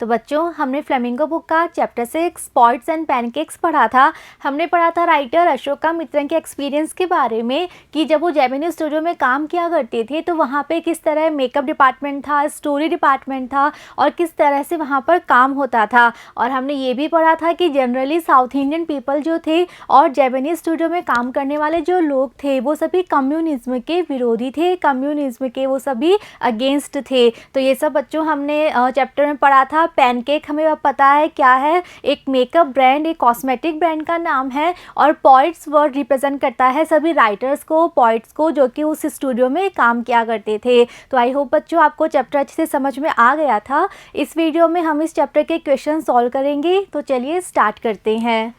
तो बच्चों हमने फ्लेमिंगो बुक का चैप्टर 6 पॉट्स एंड पैनकेक्स पढ़ा था। हमने पढ़ा था राइटर अशोकामित्रन के एक्सपीरियंस के बारे में कि जब वो जापानीज स्टूडियो में काम किया करते थे तो वहाँ पे किस तरह मेकअप डिपार्टमेंट था, स्टोरी डिपार्टमेंट था और किस तरह से वहाँ पर काम होता था। और हमने ये भी पढ़ा था कि जनरली साउथ इंडियन पीपल जो थे और जापानीज स्टूडियो में काम करने वाले जो लोग थे वो सभी कम्युनिज्म के विरोधी थे, कम्युनिज्म के वो सभी अगेंस्ट थे। तो ये सब बच्चों हमने चैप्टर में पढ़ा था। पैनकेक हमें अब पता है क्या है, एक मेकअप ब्रांड, एक कॉस्मेटिक ब्रांड का नाम है और पॉइट्स वर्ड रिप्रेजेंट करता है सभी राइटर्स को, पॉइट्स को जो कि उस स्टूडियो में काम किया करते थे। तो आई होप बच्चों आपको चैप्टर अच्छे से समझ में आ गया था। इस वीडियो में हम इस चैप्टर के क्वेश्चन सॉल्व करेंगे। तो चलिए स्टार्ट करते हैं।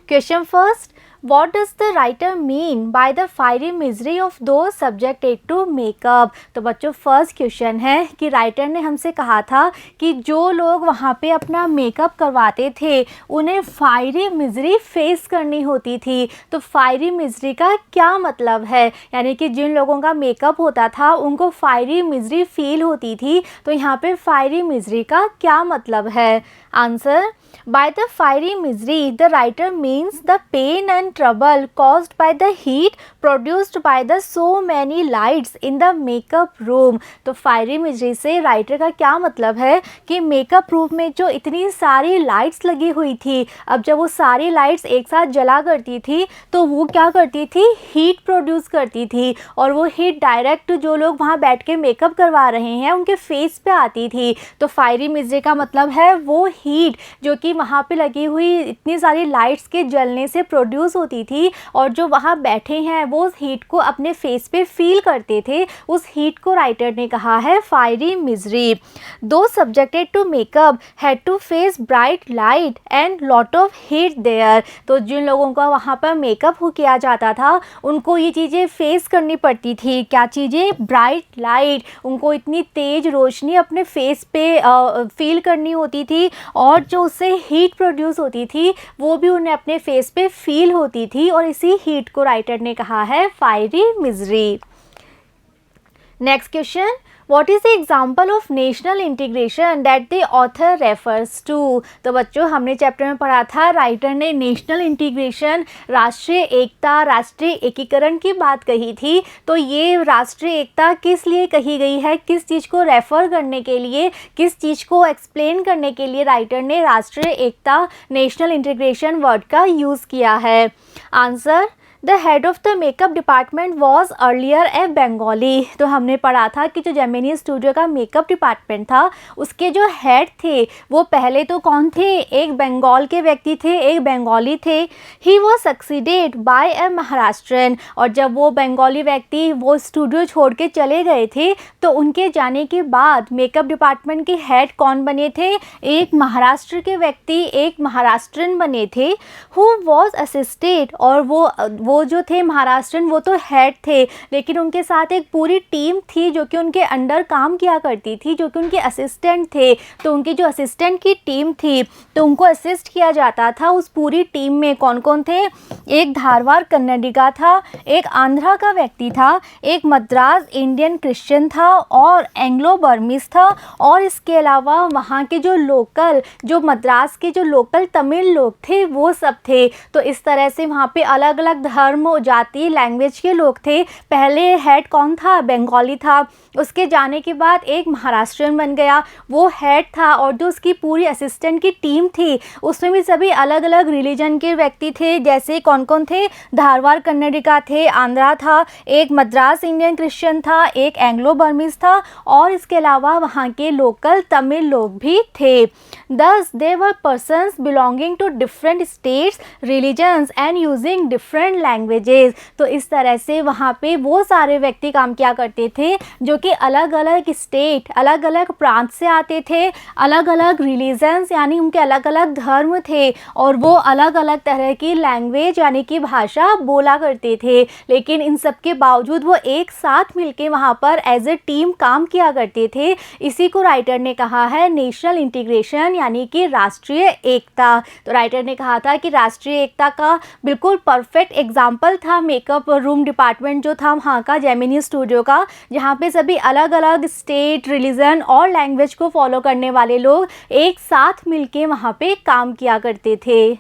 Question first, What does the writer mean by the fiery misery of those subjected to makeup? तो बच्चों फर्स्ट क्वेश्चन है कि राइटर ने हमसे कहा था कि जो लोग वहाँ पे अपना मेकअप करवाते थे उन्हें फायरी मिजरी फेस करनी होती थी। तो फायरी मिजरी का क्या मतलब है, यानी कि जिन लोगों का मेकअप होता था उनको फायरी मिजरी फील होती थी। तो यहाँ पे फायरी मिजरी का क्या मतलब है? Answer, by the fiery misery the writer means the pain and trouble caused by the heat produced by the so many lights in the makeup room। तो fiery misery से राइटर का क्या मतलब है कि मेकअप रूम में जो इतनी सारी लाइट्स लगी हुई थी, अब जब वो सारी लाइट्स एक साथ जला करती थी तो वो क्या करती थी, हीट प्रोड्यूस करती थी और वो हीट डायरेक्ट जो लोग वहाँ बैठ के मेकअप करवा रहे हैं उनके फेस पे आती थी। तो फायरी मिजरी का मतलब है वो हीट जो कि वहाँ पे लगी हुई इतनी सारी लाइट्स के जलने से प्रोड्यूस होती थी और जो वहाँ बैठे हैं वो उस हीट को अपने फेस पे फील करते थे। उस हीट को राइटर ने कहा है fiery misery. Those subjected to makeup had to face bright light and lot of heat there. तो जिन लोगों का वहाँ पर मेकअप किया जाता था उनको ये चीज़ें फेस करनी पड़ती थी। क्या चीज़ें? ब्राइट लाइट, उनको इतनी तेज रोशनी अपने फेस पे फील करनी होती थी और जो उससे हीट प्रोड्यूस होती थी वो भी उन्हें अपने फेस पे फील होती थी और इसी हीट को राइटर ने कहा है fiery misery. Next question, What is the example of national integration that the author refers to? तो बच्चों हमने चैप्टर में पढ़ा था राइटर ने नेशनल इंटीग्रेशन, राष्ट्रीय एकता, राष्ट्रीय एकीकरण की बात कही थी। तो ये राष्ट्रीय एकता किस लिए कही गई है, किस चीज़ को रेफ़र करने के लिए, किस चीज़ को एक्सप्लेन करने के लिए राइटर ने राष्ट्रीय एकता, नेशनल इंटीग्रेशन वर्ड का यूज़ किया है? Answer, the head of the makeup department was earlier a Bengali. तो हमने पढ़ा था कि जो जापानीज स्टूडियो का मेकअप डिपार्टमेंट था उसके जो हेड थे वो पहले तो कौन थे, एक बंगाल के व्यक्ति थे, एक बंगाली थे। ही वॉज सक्सीडेड बाय ए महाराष्ट्रन। और जब वो बंगाली व्यक्ति वो स्टूडियो छोड़ के चले गए थे तो उनके जाने के बाद मेकअप डिपार्टमेंट के हेड कौन बने थे, एक महाराष्ट्र के व्यक्ति, एक महाराष्ट्रन बने थे। हु वॉज असिस्टेड, और वो जो थे महाराष्ट्रन वो तो हेड थे लेकिन उनके साथ एक पूरी टीम थी जो कि उनके अंडर काम किया करती थी, जो कि उनके असिस्टेंट थे। तो उनकी जो असिस्टेंट की टीम थी तो उनको असिस्ट किया जाता था। उस पूरी टीम में कौन कौन थे, एक धारवाड़ कन्नडिगा था, एक आंध्रा का व्यक्ति था, एक मद्रास इंडियन क्रिश्चियन था और एंग्लो बर्मीज था और इसके अलावा वहाँ के जो लोकल, जो मद्रास के जो लोकल तमिल लोग थे वो सब थे। तो इस तरह से वहाँ पे अलग अलग धर्म, जाति, लैंग्वेज के लोग थे। पहले हेड कौन था, बंगाली था, उसके जाने के बाद एक महाराष्ट्रियन बन गया, वो हेड था और जो उसकी पूरी असिस्टेंट की टीम थी उसमें भी सभी अलग अलग रिलीजन के व्यक्ति थे। जैसे कौन कौन थे, धारवाड़ कन्नडिगा थे, आंध्रा था, एक मद्रास इंडियन क्रिश्चियन था, एक एंग्लो बर्मीज था और इसके अलावा वहाँ के लोकल तमिल लोग भी थे। Thus, they were persons belonging to different states, religions and using different languages। तो इस तरह से वहाँ पे वो सारे व्यक्ति काम किया करते थे जो कि अलग अलग स्टेट, अलग अलग प्रांत से आते थे, अलग अलग रिलीजन्स यानी उनके अलग अलग धर्म थे और वो अलग अलग तरह की लैंग्वेज यानी कि भाषा बोला करते थे। लेकिन इन सब के बावजूद वो एक साथ मिलके वहाँ पर एज ए टीम काम किया करते थे। इसी को राइटर ने कहा है नेशनल इंटीग्रेशन यानी कि राष्ट्रीय एकता। तो राइटर ने कहा था कि राष्ट्रीय एकता का बिल्कुल परफेक्ट एग्जाम्पल एग्जाम्पल था मेकअप रूम डिपार्टमेंट जो था वहाँ का जेमिनी स्टूडियो का, जहाँ पे सभी अलग अलग स्टेट, रिलीजन और लैंग्वेज को फॉलो करने वाले लोग एक साथ मिलके वहाँ पे काम किया करते थे।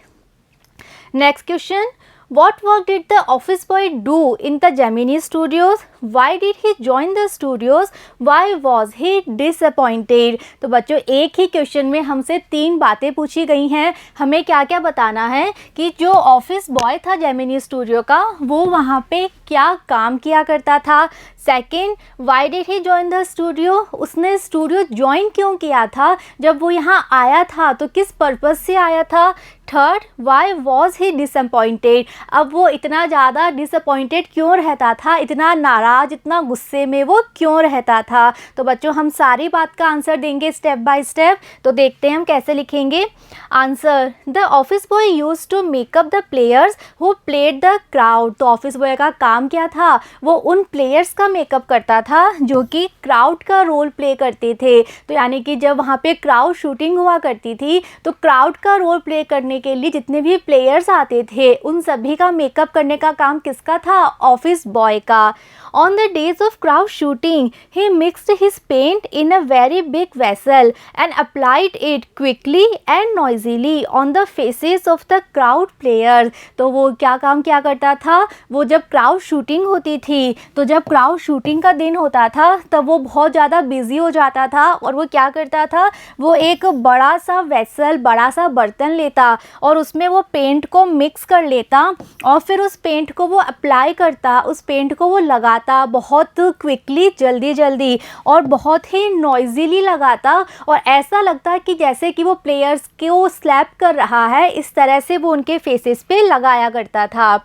Next question, what work did the office boy do in the Gemini studios? Why did he join the studios? Why was he disappointed? तो बच्चों एक ही क्वेश्चन में हमसे 3 बातें पूछी गई हैं। हमें क्या क्या बताना है कि जो ऑफिस बॉय था जेमिनी स्टूडियो का वो वहाँ पे क्या काम किया करता था। Second, why did he join the studio, उसने स्टूडियो ज्वाइन क्यों किया था, जब वो यहाँ आया था तो किस पर्पज़ से आया था। Third, why was he disappointed, अब वो इतना ज़्यादा डिसअपॉइंटेड क्यों रहता था, इतना नाराज़, इतना गुस्से में वो क्यों रहता था। तो बच्चों हम सारी बात का आंसर देंगे स्टेप बाय स्टेप। तो देखते हैं हम कैसे लिखेंगे answer. The office boy used to make up the players who played the crowd. तो ऑफिस बॉय का काम क्या था, वो उन प्लेयर्स का मेकअप करता था जो कि क्राउड का रोल प्ले करते थे। तो यानी कि जब वहाँ पे क्राउड शूटिंग हुआ करती थी तो क्राउड का रोल प्ले करने के लिए जितने भी प्लेयर्स आते थे उन सभी का मेकअप करने का काम किसका था, ऑफिस बॉय का। On the days of crowd shooting, he mixed his paint in a very big vessel and applied it quickly and noisily on the faces of the crowd players. तो वो क्या काम किया करता था, वो जब क्राउड शूटिंग होती थी, तो जब क्राउड शूटिंग का दिन होता था तब वो बहुत ज़्यादा बिजी हो जाता था और वो क्या करता था, वो एक बड़ा सा वेसल, बड़ा सा बर्तन लेता और उसमें वो पेंट को मिक्स कर लेता और फिर उस पेंट को वो अप्लाई करता, उस पेंट को वो लगाता बहुत क्विकली, जल्दी जल्दी और बहुत ही नॉइजीली लगाता और ऐसा लगता कि जैसे कि वो प्लेयर्स को स्लैप कर रहा है, इस तरह से वो उनके फेसेस पे लगाया करता था।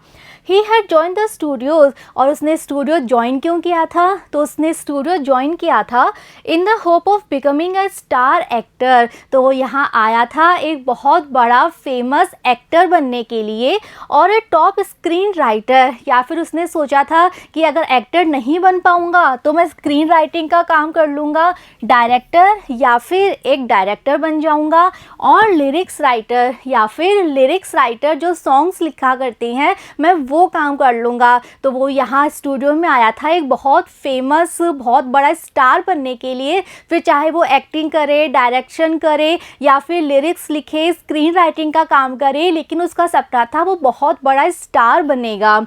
He had join the Studios, और उसने स्टूडियो ज्वाइन क्यों किया था, तो उसने स्टूडियो ज्वाइन किया था in the hope of becoming a star actor. तो वो यहाँ आया था एक बहुत बड़ा फेमस एक्टर बनने के लिए और ए टॉप स्क्रीन राइटर, या फिर उसने सोचा था कि अगर एक्टर नहीं बन पाऊँगा तो मैं स्क्रीन राइटिंग का काम कर लूँगा, डायरेक्टर या फिर एक डायरेक्टर बन जाऊँगा और लिरिक्स राइटर या फिर लिरिक्स राइटर जो सॉन्ग्स लिखा करते हैं मैं वो काम कर लूँगा। तो वो यहाँ स्टूडियो में आया था एक बहुत फेमस, बहुत बड़ा स्टार बनने के लिए, फिर चाहे वो एक्टिंग करे, डायरेक्शन करे या फिर लिरिक्स लिखे, स्क्रीन राइटिंग का काम करे, लेकिन उसका सपना था वो बहुत बड़ा स्टार बनेगा।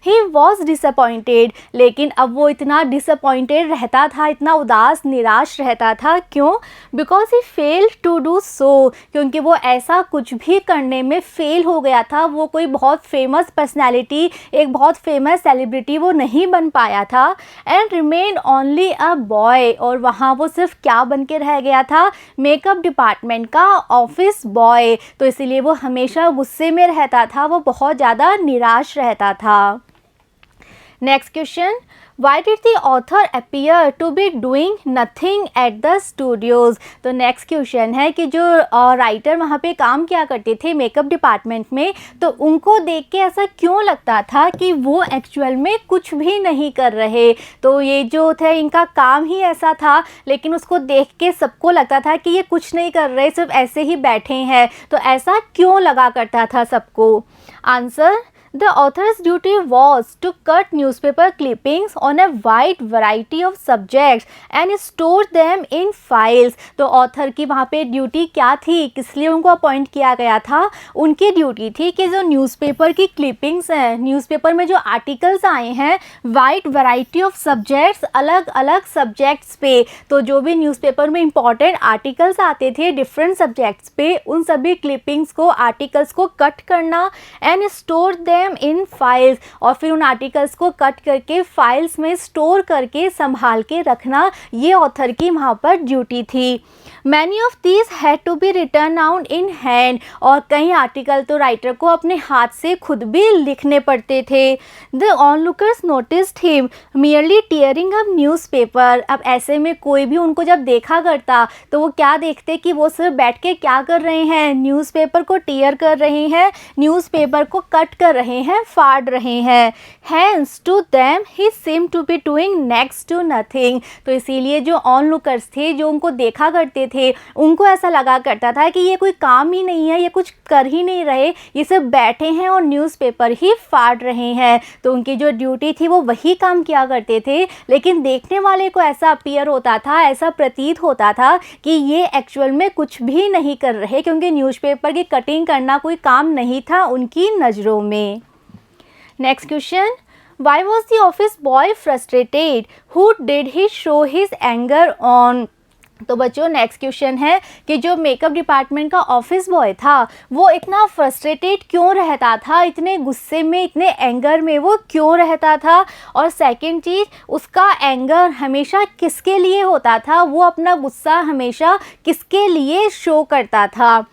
ही वॉज डिसअपॉइंटेड, लेकिन अब वो इतना डिसअपॉइंटेड रहता था, इतना उदास निराश रहता था। क्यों? Because he fail to do so, क्योंकि वो ऐसा कुछ भी करने में फेल हो गया था। वो कोई बहुत फेमस पर्सनैलिटी, एक बहुत फेमस सेलिब्रिटी वो नहीं बन पाया था। And remain only a boy, और वहाँ वो सिर्फ क्या बन के रह गया था, मेकअप डिपार्टमेंट का ऑफिस बॉय। तो इसीलिए वो हमेशा गुस्से में रहता था, वो बहुत ज़्यादा निराश रहता था। Next question, why did the author appear to be doing nothing at the studios. तो नेक्स्ट क्वेश्चन है कि जो राइटर वहाँ पे काम किया करते थे मेकअप डिपार्टमेंट में, तो उनको देख के ऐसा क्यों लगता था कि वो एक्चुअल में कुछ भी नहीं कर रहे। तो ये जो थे इनका काम ही ऐसा था, लेकिन उसको देख के सबको लगता था कि ये कुछ नहीं कर रहे, सिर्फ ऐसे ही बैठे हैं। तो ऐसा क्यों लगा करता था सबको। Answer, The author's duty was to cut newspaper clippings on a wide variety of subjects and store them in files. तो ऑथर की वहाँ पे ड्यूटी क्या थी, किस लिए उनको अपॉइंट किया गया था, उनकी ड्यूटी थी कि जो न्यूज़पेपर की क्लिपिंग्स हैं, न्यूज़पेपर में जो आर्टिकल्स आए हैं, वाइड वैरायटी ऑफ सब्जेक्ट्स, अलग अलग सब्जेक्ट्स पे, तो जो भी न्यूज़पेपर में इंपॉर्टेंट आर्टिकल्स आते थे डिफरेंट सब्जेक्ट्स पे, उन सभी क्लिपिंग्स को, आर्टिकल्स को कट करना and store them in files, और फिर उन आर्टिकल्स को कट करके फाइल्स में स्टोर करके संभाल के रखना, ये ऑथर की वहाँ पर ड्यूटी थी। Many of these had to be return out in hand, और कई आर्टिकल तो राइटर को अपने हाथ से खुद भी लिखने पड़ते थे। The onlookers noticed him merely tearing up newspaper. अब ऐसे में कोई भी उनको जब देखा करता तो वो क्या देखते कि वो सिर्फ बैठ के क्या कर रहे हैं, न्यूज़पेपर को टीयर कर रहे हैं, न्यूज़पेपर को कट कर रहे हैं, फाड़ रहे हैं। Hence to them he seem to be doing next to nothing. तो इसीलिए जो ऑनलुकर्स थे, जो उनको देखा करते थे, थे उनको ऐसा लगा करता था कि ये कोई काम ही नहीं है, ये कुछ कर ही नहीं रहे, ये सब बैठे हैं और न्यूज़पेपर ही फाड़ रहे हैं। तो उनकी जो ड्यूटी थी वो वही काम किया करते थे, लेकिन देखने वाले को ऐसा अपीयर होता था, ऐसा प्रतीत होता था कि ये एक्चुअल में कुछ भी नहीं कर रहे, क्योंकि न्यूज़पेपर की कटिंग करना कोई काम नहीं था उनकी नज़रों में। Next question, Why was the office boy frustrated? Who did he show his anger on? तो बच्चों नेक्स्ट क्वेश्चन है कि जो मेकअप डिपार्टमेंट का ऑफिस बॉय था वो इतना फ्रस्ट्रेटेड क्यों रहता था, इतने गुस्से में, इतने एंगर में वो क्यों रहता था, और सेकंड चीज़ उसका एंगर हमेशा किसके लिए होता था, वो अपना गुस्सा हमेशा किसके लिए शो करता था।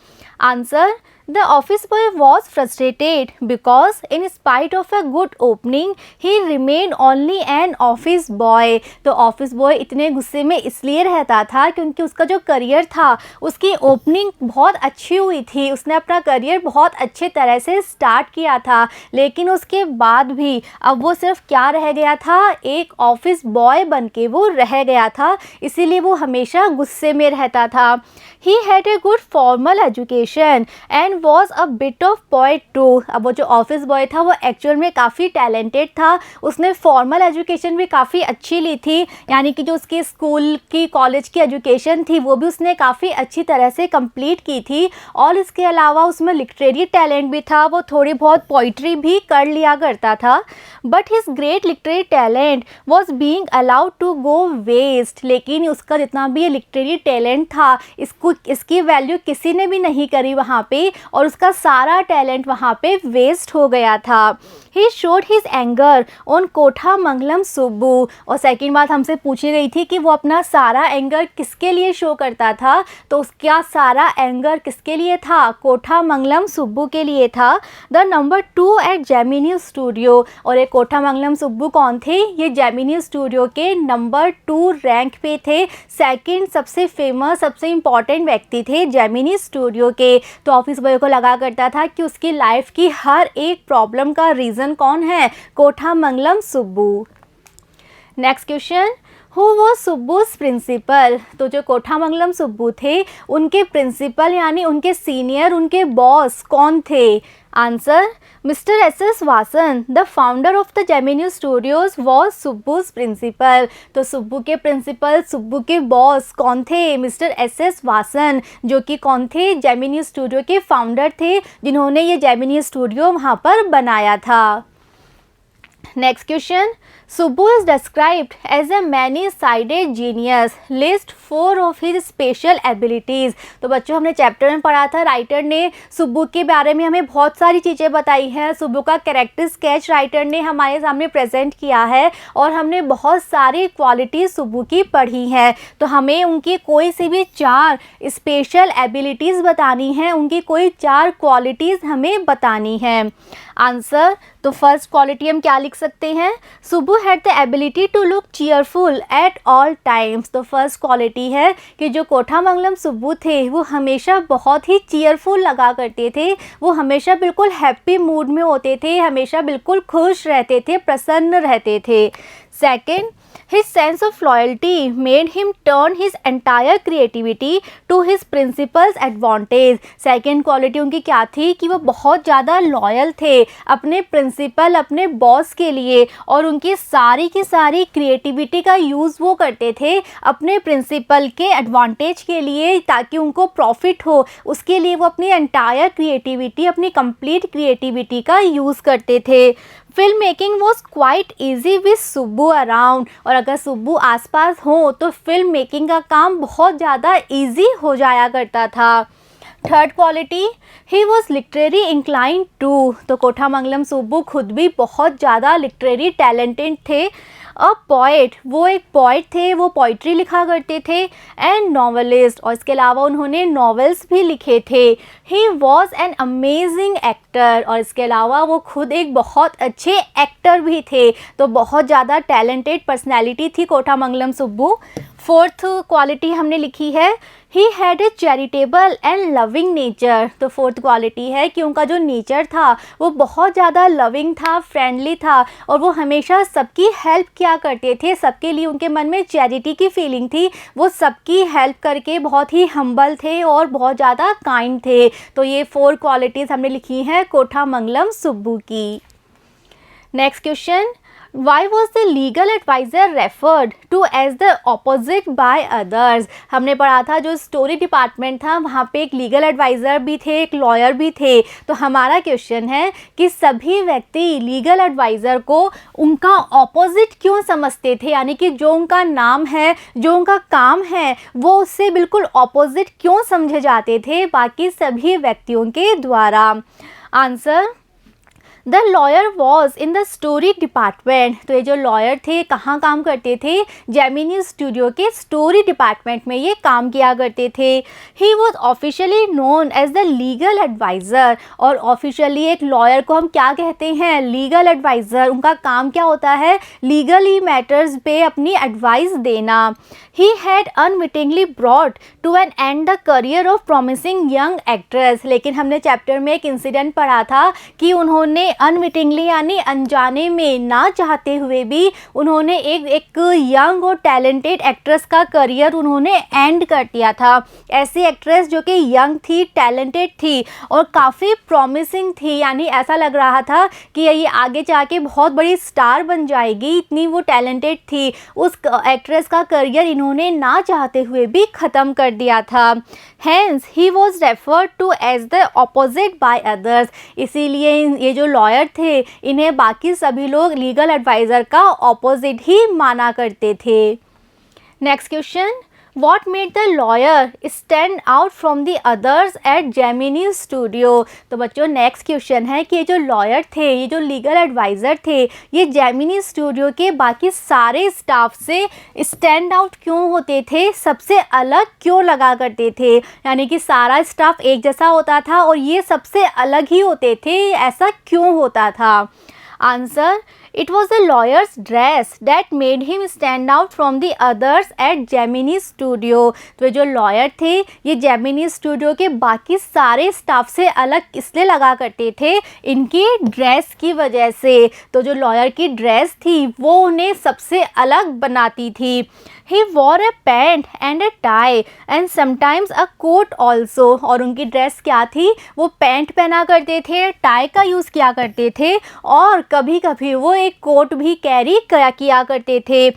Answer, The office boy was frustrated because in spite of a good opening, he remained only an office boy. तो ऑफिस बॉय इतने गुस्से में इसलिए रहता था क्योंकि उसका जो करियर था उसकी ओपनिंग बहुत अच्छी हुई थी, उसने अपना करियर बहुत अच्छे तरह से स्टार्ट किया था, लेकिन उसके बाद भी अब वो सिर्फ क्या रह गया था, एक ऑफिस बॉय बन के वो रह गया था, इसीलिए वो हमेशा गुस्से में रहता था। He had a good formal education and was a bit of poet too. अब वो जो ऑफिस बॉय था वो एक्चुअल में काफ़ी टैलेंटेड था, उसने फॉर्मल एजुकेशन भी काफ़ी अच्छी ली थी, यानी कि जो उसकी स्कूल की कॉलेज की एजुकेशन थी वो भी उसने काफ़ी अच्छी तरह से कंप्लीट की थी, और इसके अलावा उसमें लिटरेरी टैलेंट भी था, वो थोड़ी बहुत पोइट्री भी कर लिया करता था। But his great literary talent was being allowed to go waste, लेकिन उसका जितना भी ये लिटरेरी टैलेंट था इसकी वैल्यू किसी ने भी नहीं करी वहाँ पे, और उसका सारा टैलेंट वहाँ पे वेस्ट हो गया था। He showed his anger on Kothamangalam Subbu, और सेकंड बात हमसे पूछी गई थी कि वो अपना सारा एंगर किसके लिए शो करता था, तो उसका सारा एंगर किसके लिए था, कोठामंगलम सुब्बू के लिए था। The number 2 at Gemini studio, और ये कोठामंगलम सुब्बू कौन थे, ये जेमिनी स्टूडियो के नंबर 2 रैंक पे थे, सेकंड सबसे फेमस सबसे इम्पॉर्टेंट व्यक्ति थे जेमिनी स्टूडियो के। तो ऑफिस बॉय को लगा करता था कि उसकी लाइफ की हर एक प्रॉब्लम का रीज़न कौन है, Kothamangalam Subbu. Next question, who was Subbu's principal, तो जो कोठामंगलम सुब्बू थे उनके प्रिंसिपल यानी उनके सीनियर, उनके बॉस कौन थे। Answer, mister S Vasan, the founder of the Gemini studios was Subbu's principal. तो सुब्बू के प्रिंसिपल, सुब्बू के बॉस कौन थे, मिस्टर एस वासन, जो कि कौन थे, जेमिनी स्टूडियो के फाउंडर थे, जिन्होंने ये जेमिनी स्टूडियो वहाँ पर बनाया था। Next question, Subbu is described as a many-sided genius. List 4 of his special abilities. तो बच्चों हमने चैप्टर में पढ़ा था, राइटर ने सुब्बू के बारे में हमें बहुत सारी चीज़ें बताई हैं, सुब्बू का कैरेक्टर स्केच राइटर ने हमारे सामने प्रेजेंट किया है, और हमने बहुत सारी क्वालिटीज़ सुब्बू की पढ़ी हैं। तो हमें उनकी कोई सी भी 4 स्पेशल एबिलिटीज़ बतानी है, उनकी कोई 4 क्वालिटीज़ हमें बतानी है। आंसर, तो फर्स्ट क्वालिटी हम क्या लिख सकते हैं, Subbu had the ability to look cheerful at all times. तो फर्स्ट क्वालिटी है कि जो कोठामंगलम सुब्बू थे वो हमेशा बहुत ही चीयरफुल लगा करते थे, वो हमेशा बिल्कुल हैप्पी मूड में होते थे, हमेशा बिल्कुल खुश रहते थे, प्रसन्न रहते थे। Second, his sense of loyalty made him turn his entire creativity to his principal's advantage. Second quality उनकी क्या थी कि वो बहुत ज़्यादा लॉयल थे अपने प्रिंसिपल, अपने बॉस के लिए, और उनकी सारी की सारी क्रिएटिविटी का यूज़ वो करते थे अपने प्रिंसिपल के एडवांटेज के लिए, ताकि उनको प्रॉफिट हो, उसके लिए वो अपनी एंटायर क्रिएटिविटी, अपनी कंप्लीट क्रिएटिविटी का यूज़ करते थे। Film making was quite easy with Subbu around, और अगर सुब्बू आसपास हो तो फिल्म मेकिंग का काम बहुत ज़्यादा ईजी हो जाया करता था। Third quality, he was literary inclined to, तो कोठामंगलम सुब्बू खुद भी बहुत ज़्यादा लिटरेरी टैलेंटेड थे। अ पोइट, वो एक पोइट थे, वो पोइट्री लिखा करते थे, एंड नॉवलिस्ट, और इसके अलावा उन्होंने नॉवेल्स भी लिखे थे। He was an amazing actor, और इसके अलावा वो खुद एक बहुत अच्छे एक्टर भी थे, तो बहुत ज़्यादा टैलेंटेड पर्सनैलिटी थी कोठामंगलम सुब्बू। फोर्थ क्वालिटी हमने लिखी है, he had a charitable and loving nature. तो फोर्थ क्वालिटी है कि उनका जो नेचर था वो बहुत ज़्यादा लविंग था, फ्रेंडली था और वो हमेशा सबकी हेल्प किया करते थे। सबके लिए उनके मन में चैरिटी की फीलिंग थी, वो सबकी हेल्प करके बहुत ही हम्बल थे और बहुत ज़्यादा काइंड थे। तो ये 4 क्वालिटीज़ हमने लिखी हैं कोठामंगलम सुब्बू की। Next question, why was the legal adviser referred to as the opposite by others. हमने पढ़ा था जो स्टोरी डिपार्टमेंट था वहाँ पे एक लीगल एडवाइज़र भी थे, एक लॉयर भी थे। तो हमारा क्वेश्चन है कि सभी व्यक्ति लीगल एडवाइज़र को उनका ऑपोजिट क्यों समझते थे, यानी कि जो उनका नाम है, जो उनका काम है, वो उससे बिल्कुल ऑपोजिट क्यों समझे जाते थे बाकी सभी व्यक्तियों के द्वारा। Answer, the lawyer was in the story department. तो ये जो लॉयर थे कहाँ काम करते थे, जेमिनी स्टूडियो के स्टोरी डिपार्टमेंट में ये काम किया करते थे। He was officially known as the legal adviser. और ऑफिशियली एक लॉयर को हम क्या कहते हैं, लीगल एडवाइज़र। उनका काम क्या होता है, लीगली मैटर्स पे अपनी एडवाइस देना। He had unwittingly brought to an end the career of promising young actress. लेकिन हमने चैप्टर में एक इंसिडेंट पढ़ा था कि उन्होंने अनविटिंगली यानी अनजाने में, ना चाहते हुए भी उन्होंने एक यंग और टैलेंटेड एक्ट्रेस का करियर उन्होंने एंड कर दिया था। ऐसी एक्ट्रेस जो कि यंग थी, टैलेंटेड थी और काफ़ी प्रॉमिसिंग थी, यानी ऐसा लग रहा था कि ये आगे जाके बहुत बड़ी स्टार बन जाएगी, इतनी वो टैलेंटेड थी। उस एक्ट्रेस का करियर इन्होंने ना चाहते हुए भी ख़त्म कर दिया था। Hence he was referred to as the opposite by others. इसीलिए ये जो लॉयर थे इन्हें बाकी सभी लोग लीगल एडवाइज़र का ऑपोजिट ही माना करते थे। Next question, What made the lawyer stand out from the others at Gemini Studio। तो बच्चों नेक्स्ट क्वेश्चन है कि ये जो लॉयर थे, ये जो लीगल एडवाइज़र थे, ये जेमिनी स्टूडियो के बाकी सारे स्टाफ से स्टैंड आउट क्यों होते थे, सबसे अलग क्यों लगा करते थे। यानी कि सारा स्टाफ एक जैसा होता था और ये सबसे अलग ही होते थे, ऐसा क्यों होता था। Answer, It was the lawyer's dress that made him stand out from the others at Gemini Studio। तो जो लॉयर थे ये जेमिनी स्टूडियो के बाकी सारे स्टाफ से अलग इसलिए लगा करते थे इनकी ड्रेस की वजह से। तो जो लॉयर की ड्रेस थी वो उन्हें सबसे अलग बनाती थी। He wore a pant and a tie and sometimes a coat also। और उनकी ड्रेस क्या थी, वो पैंट पहना करते थे, टाई का यूज़ किया करते थे और कभी कभी वो एक कोट भी कैरी किया करते थे।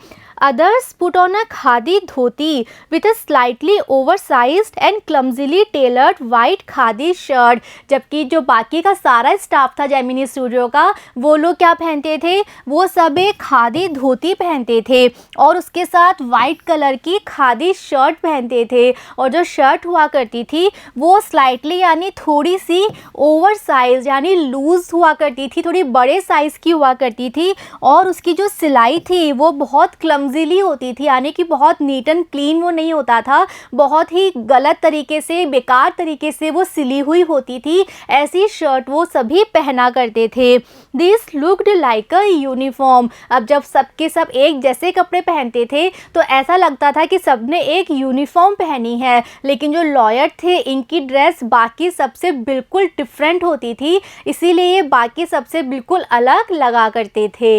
Others put on a khadi dhoti with a slightly oversized and clumsily tailored white khadi shirt। जबकि जो बाकी का सारा स्टाफ था जेमिनी स्टूडियो का, वो लोग क्या पहनते थे, वो सब एक खादी धोती पहनते थे और उसके साथ वाइट कलर की खादी शर्ट पहनते थे। और जो शर्ट हुआ करती थी वो स्लाइटली यानी थोड़ी सी ओवर साइज यानी लूज़ हुआ करती थी, थोड़ी बड़े साइज़ की हुआ करती थी और उसकी जो सिलाई थी वो बहुत क्लमजीली होती थी, यानी कि बहुत नीट एंड क्लीन वो नहीं होता था, बहुत ही गलत तरीके से, बेकार तरीके से वो सिली हुई होती थी। ऐसी शर्ट वो सभी पहना करते थे। This looked like a uniform. अब जब सबके सब एक जैसे कपड़े पहनते थे तो ऐसा लगता था कि सबने एक यूनिफॉर्म पहनी है, लेकिन जो लॉयर थे इनकी ड्रेस बाकी सबसे बिल्कुल डिफरेंट होती थी, इसीलिए ये बाकी सबसे बिल्कुल अलग लगा करते थे।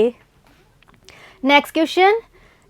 Next question,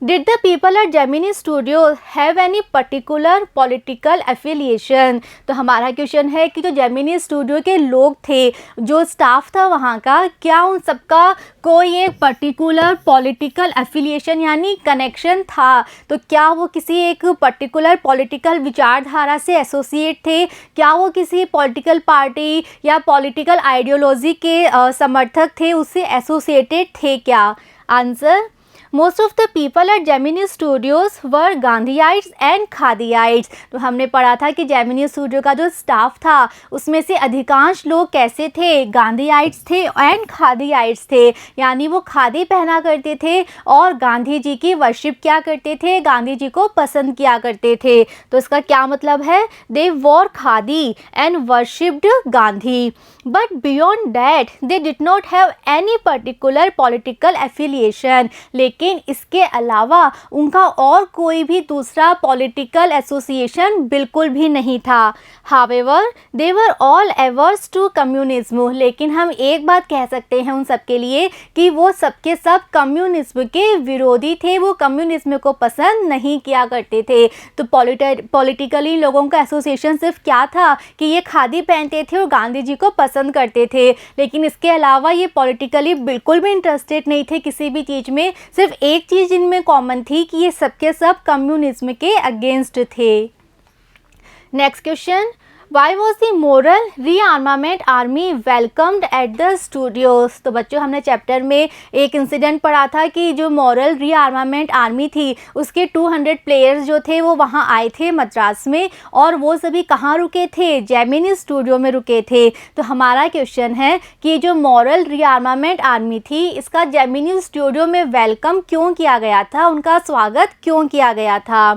Did the people at Gemini Studio have any particular political affiliation? तो हमारा क्वेश्चन है कि जो जेमिनी स्टूडियो के लोग थे, जो स्टाफ था वहाँ का, क्या उन सबका कोई एक पर्टिकुलर पॉलिटिकल एफिलिएशन यानी कनेक्शन था। तो क्या वो किसी एक पर्टिकुलर पॉलिटिकल विचारधारा से एसोसिएट थे, क्या वो किसी पॉलिटिकल पार्टी या पॉलिटिकल आइडियोलॉजी के समर्थक थे, उससे एसोसिएटेड थे क्या। Answer, most of the people at Gemini studios were Gandhiites and Khadiites. तो हमने पढ़ा था कि जेमिनी स्टूडियो का जो स्टाफ था उसमें से अधिकांश लोग कैसे थे, गांधीआइट्स थे एंड खादीआइट्स थे, यानी वो खादी पहना करते थे और गांधी जी की वर्शिप किया करते थे, गांधी जी को पसंद किया करते थे। तो इसका क्या मतलब है, they wore khadi and worshipped Gandhi, but beyond that they did not have any particular political affiliation. लेकिन लेकिन इसके अलावा उनका और कोई भी दूसरा पॉलिटिकल एसोसिएशन बिल्कुल भी नहीं था। However they were all averse to communism, लेकिन हम एक बात कह सकते हैं उन सब के लिए कि वो सबके सब कम्युनिज्म के विरोधी थे, वो कम्युनिज्म को पसंद नहीं किया करते थे। तो पॉलिटिकली लोगों का एसोसिएशन सिर्फ क्या था कि ये खादी पहनते थे और गांधी जी को पसंद करते थे, लेकिन इसके अलावा ये पॉलिटिकली बिल्कुल भी इंटरेस्टेड नहीं थे किसी भी चीज़ में। सिर्फ एक चीज़ इनमें कॉमन थी कि ये सबके सब कम्युनिज्म के अगेंस्ट थे। Next question, Why was the moral rearmament army welcomed at the studios? तो बच्चों हमने चैप्टर में एक इंसिडेंट पढ़ा था कि जो मॉरल रीआर्मामेंट आर्मी थी उसके 200 प्लेयर्स जो थे वो वहाँ आए थे मद्रास में, और वो सभी कहाँ रुके थे? जेमिनी स्टूडियो में रुके थे। तो हमारा क्वेश्चन है कि जो मॉरल रीआर्मामेंट आर्मी थी इसका जेमिनी स्टूडियो में वेलकम क्यों किया गया था, उनका स्वागत क्यों किया गया था?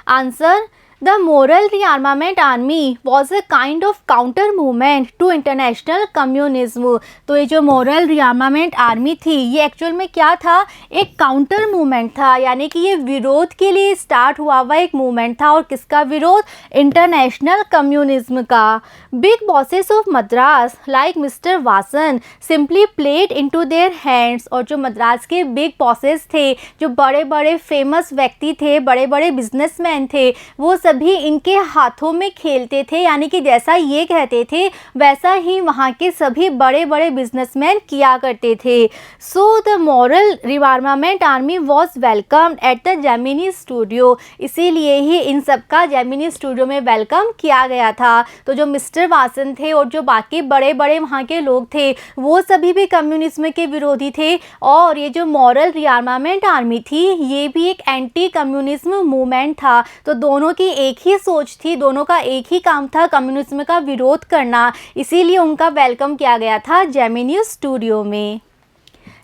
Answer, The Moral Rearmament Army was a kind of counter movement to international communism। तो ये जो Moral Rearmament Army थी ये एक्चुअल में क्या था? एक काउंटर मूवमेंट था, यानी कि ये विरोध के लिए स्टार्ट हुआ हुआ एक मूवमेंट था। और किसका विरोध? इंटरनेशनल कम्युनिज्म का। Big bosses of Madras like mister Vasan simply played into their hands. और जो मद्रास के बिग बॉसेस थे, जो बड़े बड़े फेमस व्यक्ति थे, बड़े बड़े बिजनेसमैन थे, वो सभी इनके हाथों में खेलते थे, यानी कि जैसा ये कहते थे वैसा ही वहाँ के सभी बड़े बड़े बिजनेसमैन किया करते थे। So the moral rearmament army was welcomed eight the Gemini studio, इसीलिए ही इन सब का जेमिनी स्टूडियो में वेलकम किया गया था। तो जो मिस्टर वासन थे और जो बाकी बड़े बड़े वहाँ के लोग थे वो सभी भी कम्युनिज्म के विरोधी थे, और ये जो मॉरल रीआर्मामेंट आर्मी थी ये भी एक एंटी कम्युनिज्म मूवमेंट था। तो दोनों की एक ही सोच थी, दोनों का एक ही काम था कम्युनिज्म का विरोध करना, इसीलिए उनका वेलकम किया गया था जेमिनी स्टूडियो में।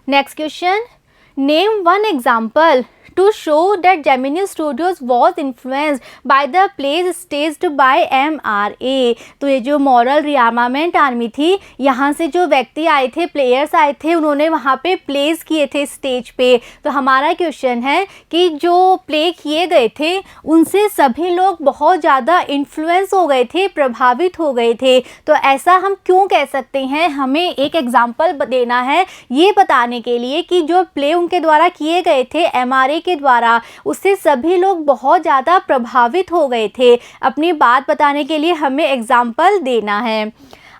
Next question, name one example to show that Gemini Studios was influenced by the plays staged by MRA। तो ये जो मॉरल रीआर्मामेंट आर्मी थी, यहाँ से जो व्यक्ति आए थे, प्लेयर्स आए थे, उन्होंने वहाँ पे प्लेस किए थे स्टेज पे। तो हमारा क्वेश्चन है कि जो प्ले किए गए थे उनसे सभी लोग बहुत ज़्यादा इन्फ्लुएंस हो गए थे, प्रभावित हो गए थे। तो ऐसा हम क्यों कह सकते हैं? हमें एक एग्जाम्पल देना है ये बताने के लिए कि जो प्ले उनके द्वारा किए गए थे MRA के द्वारा, उससे सभी लोग बहुत ज़्यादा प्रभावित हो गए थे। अपनी बात बताने के लिए हमें एग्जाम्पल देना है।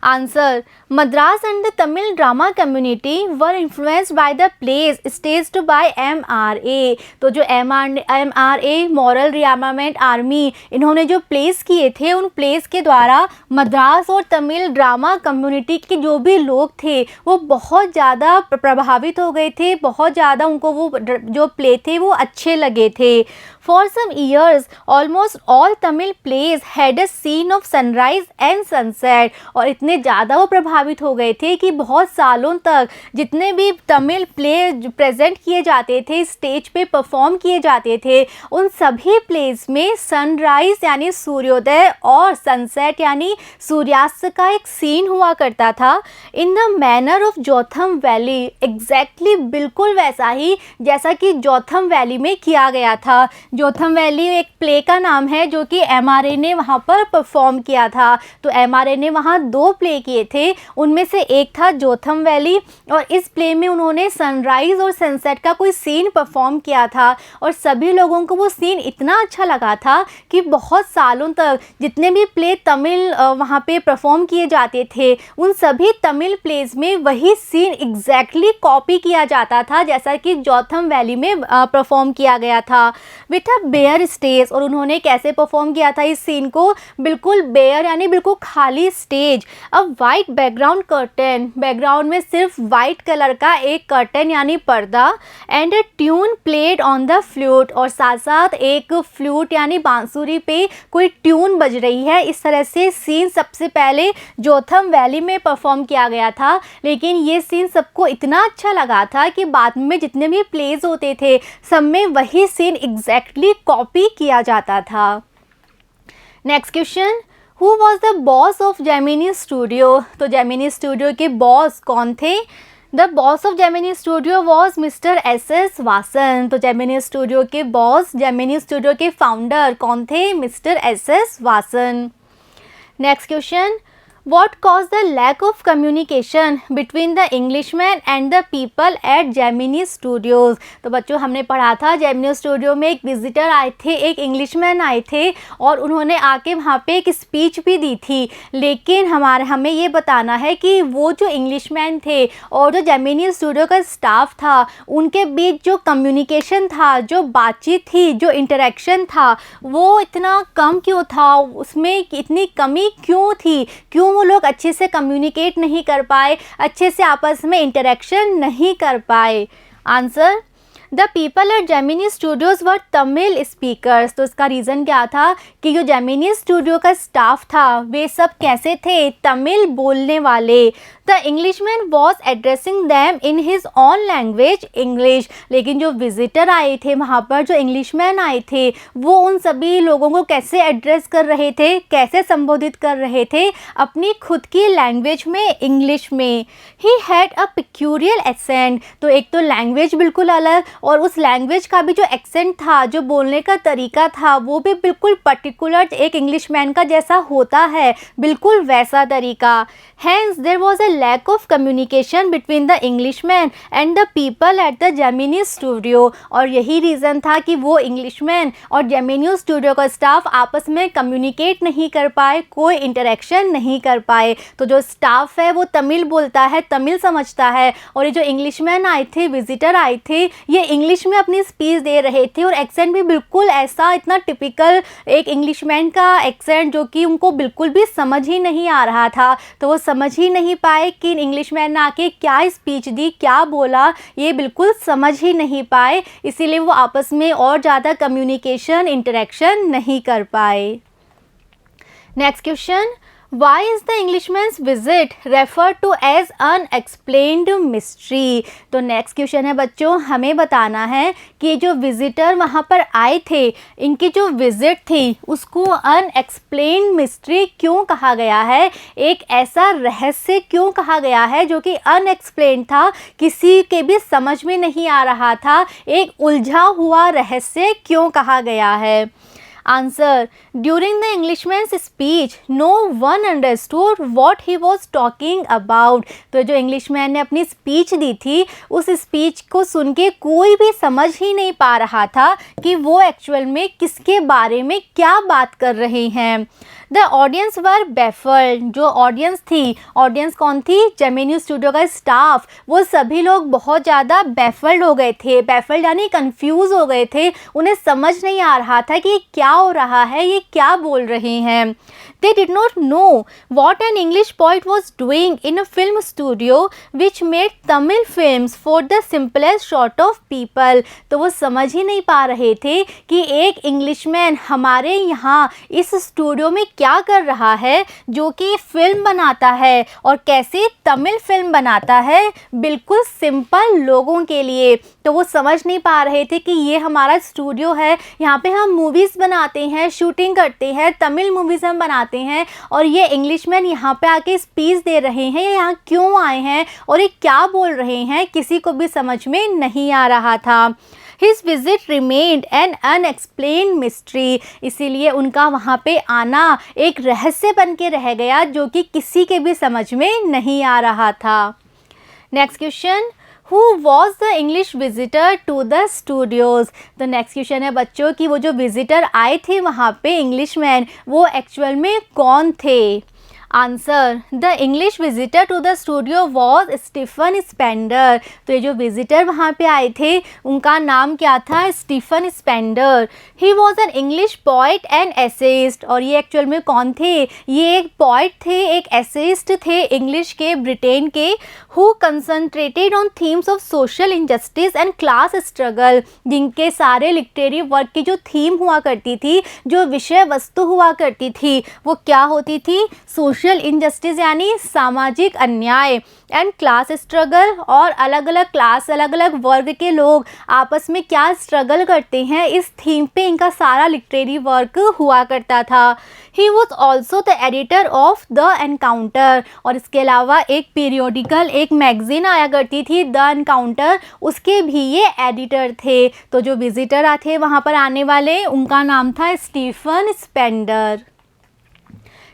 Answer, Madras and the Tamil drama community were influenced by the plays staged by MRA। तो जो MRA मॉरल रीआर्मामेंट आर्मी, इन्होंने जो प्लेस किए थे उन प्लेस के द्वारा मद्रास और तमिल ड्रामा कम्युनिटी के जो भी लोग थे वो बहुत ज़्यादा प्रभावित हो गए थे, बहुत ज़्यादा उनको वो जो प्ले थे वो अच्छे लगे थे। For some years, almost all Tamil plays had a scene of sunrise and sunset। और इतने ज़्यादा वो प्रभावित हो गए थे कि बहुत सालों तक जितने भी तमिल प्ले प्रेजेंट किए जाते थे, स्टेज पे परफॉर्म किए जाते थे, उन सभी प्लेस में सनराइज यानी सूर्योदय और सनसेट यानी सूर्यास्त का एक सीन हुआ करता था। In the manner of Jotham valley, exactly बिल्कुल वैसा ही जैसा कि जोथम वैली में किया गया था। जोथम वैली एक प्ले का नाम है जो कि MRA ने वहाँ पर परफॉर्म किया था। तो MRA ने वहाँ 2 प्ले किए थे, उनमें से एक था जोथम वैली, और इस प्ले में उन्होंने सनराइज़ और सनसेट का कोई सीन परफॉर्म किया था। और सभी लोगों को वो सीन इतना अच्छा लगा था कि बहुत सालों तक जितने भी प्ले तमिल वहाँ पे परफॉर्म किए जाते थे उन सभी तमिल प्लेज में वही सीन एग्जैक्टली कॉपी किया जाता था जैसा कि जोथम वैली में परफॉर्म किया गया था विथ अ बेयर स्टेज। और उन्होंने कैसे परफॉर्म किया था इस सीन को? बिल्कुल बेयर यानी बिल्कुल खाली स्टेज, अब वाइट बैकग्राउंड कर्टन, बैकग्राउंड में सिर्फ वाइट कलर का एक कर्टन यानी पर्दा, and a tune played on the flute, और साथ साथ एक फ्लूट यानी बांसुरी पे कोई ट्यून बज रही है। इस तरह से सीन सबसे पहले जोथम वैली में परफॉर्म किया गया था, लेकिन ये सीन सबको इतना अच्छा लगा था कि बाद में जितने भी प्लेज होते थे सब में वही सीन एग्जैक्टली कॉपी किया जाता था। Next question, who was the boss of Gemini studio? तो जेमिनी स्टूडियो के बॉस कौन थे? The boss of Gemini studio was mister S S Vasan. तो जेमिनी स्टूडियो के बॉस, जेमिनी स्टूडियो के फाउंडर कौन थे? Mister S S Vasan. Next question, What caused the lack of communication between the Englishman and the people at Gemini Studios? तो बच्चों हमने पढ़ा था Gemini Studio में एक विजिटर आए थे, एक इंग्लिशमैन आए थे और उन्होंने आके वहाँ पे एक स्पीच भी दी थी, लेकिन हमें ये बताना है कि वो जो इंग्लिशमैन थे और जो Gemini Studio का स्टाफ था उनके बीच जो कम्युनिकेशन था, जो बातचीत थी, जो इंटरेक्शन था, वो इतना कम क्यों था? उसमें इतनी कमी क्यों थी? क्यों वो लोग अच्छे से कम्युनिकेट नहीं कर पाए, अच्छे से आपस में इंटरेक्शन नहीं कर पाए? Answer, the people at Gemini studios were Tamil speakers. तो इसका रीज़न क्या था कि जो जेमिनी स्टूडियो का स्टाफ था वे सब कैसे थे? तमिल बोलने वाले। The Englishman was addressing them in his on language English. लेकिन जो विजिटर आए थे वहाँ पर, जो इंग्लिशमैन आए थे, वो उन सभी लोगों को कैसे एड्रेस कर रहे थे, कैसे संबोधित कर रहे थे? अपनी खुद की लैंग्वेज में, इंग्लिश में। He had a peculiar accent. तो एक तो लैंग्वेज बिल्कुल अलग और उस लैंग्वेज का भी जो एक्सेंट था, जो बोलने का तरीका था, वो भी बिल्कुल पर्टिकुलर एक इंग्लिशमैन का जैसा होता है, बिल्कुल वैसा तरीका। Hence there was a lack of communication between the Englishman and the people at the Gemini studio. और यही रीज़न था कि वो इंग्लिशमैन और जेमिनी स्टूडियो का स्टाफ आपस में कम्युनिकेट नहीं कर पाए, कोई इंटरेक्शन नहीं कर पाए। तो जो स्टाफ है वो तमिल बोलता है, तमिल समझता है, और ये जो इंग्लिशमैन आए थे, विजिटर आए थे, ये इंग्लिश में अपनी स्पीच दे रहे थे और एक्सेंट भी बिल्कुल ऐसा, इतना टिपिकल एक इंग्लिशमैन का एक्सेंट जो कि उनको बिल्कुल भी समझ ही नहीं आ रहा था। तो वो समझ ही नहीं पाए कि इंग्लिशमैन ने आके क्या स्पीच दी, क्या बोला, ये बिल्कुल समझ ही नहीं पाए, इसीलिए वो आपस में और ज़्यादा कम्युनिकेशन, इंटरेक्शन नहीं कर पाए। Next question, Why is the Englishman's visit referred to as unexplained mystery? तो नेक्स्ट क्वेश्चन है बच्चों, हमें बताना है कि जो विजिटर वहाँ पर आए थे, इनकी जो विजिट थी उसको अनएक्सप्लेन्ड मिस्ट्री क्यों कहा गया है? एक ऐसा रहस्य क्यों कहा गया है जो कि अनएक्सप्लेन्ड था, किसी के भी समझ में नहीं आ रहा था? एक उलझा हुआ रहस्य क्यों कहा गया है? Answer, during the Englishman's speech no one understood what he was talking about. तो जो इंग्लिशमैन ने अपनी स्पीच दी थी, उस स्पीच को सुन के कोई भी समझ ही नहीं पा रहा था कि वो एक्चुअल में किसके बारे में क्या बात कर रहे हैं। The audience were baffled. जो ऑडियंस थी, ऑडियंस कौन थी? जेमिनी स्टूडियो का स्टाफ। वो सभी लोग बहुत ज़्यादा बैफल्ड हो गए थे। बैफल्ड यानी कंफ्यूज हो गए थे, उन्हें समझ नहीं आ रहा था कि ये क्या हो रहा है, ये क्या बोल रहे हैं। They did not know what an English poet was doing in a film studio which made Tamil films for the simplest sort of people। तो वो समझ ही नहीं पा रहे थे कि एक इंग्लिशमैन हमारे यहाँ इस स्टूडियो में क्या कर रहा है, जो कि फिल्म बनाता है और कैसे तमिल फिल्म बनाता है बिल्कुल सिंपल लोगों के लिए। तो वो समझ नहीं पा रहे थे कि ये हमारा स्टूडियो है, यहाँ पे हम मूवीज़ बनाते हैं, शूटिंग करते हैं, तमिल मूवीज़ हम बनाते हैं, और ये इंग्लिशमैन यहाँ पे आके स्पीच दे रहे हैं, ये यहाँ क्यों आए हैं और ये क्या बोल रहे हैं, किसी को भी समझ में नहीं आ रहा था। His visit remained an unexplained mystery। इसीलिए उनका वहाँ पे आना एक रहस्य बन के रह गया जो कि किसी के भी समझ में नहीं आ रहा था। Next question, Who was the English visitor to the studios? तो नेक्स्ट क्वेश्चन है बच्चों कि वो जो विजिटर आए थे वहाँ पे इंग्लिशमैन, वो एक्चुअल में कौन थे? Answer, the English visitor to the studio was Stephen Spender. तो ये जो विजिटर वहाँ पे आए थे उनका नाम क्या था? Stephen Spender. He was an English poet and essayist. और ये एक्चुअल में कौन थे? ये एक पोइट थे, एक एसेइस्ट थे इंग्लिश के, ब्रिटेन के, who concentrated on themes of social injustice and class struggle. जिनके सारे लिटरेरी वर्क की जो थीम हुआ करती थी, जो विषय वस्तु हुआ करती थी, वो क्या होती थी? सोशल इनजस्टिस यानी सामाजिक अन्याय, एंड क्लास स्ट्रगल, और अलग अलग क्लास, अलग अलग वर्ग के लोग आपस में क्या स्ट्रगल करते हैं, इस थीम पे इनका सारा लिटरेरी वर्क हुआ करता था। He was also the editor of the Encounter, और इसके अलावा एक पीरियोडिकल, एक मैगजीन आया करती थी द एनकाउंटर, उसके भी ये एडिटर थे। तो जो विजिटर थे वहाँ पर आने वाले, उनका नाम था Stephen Spender.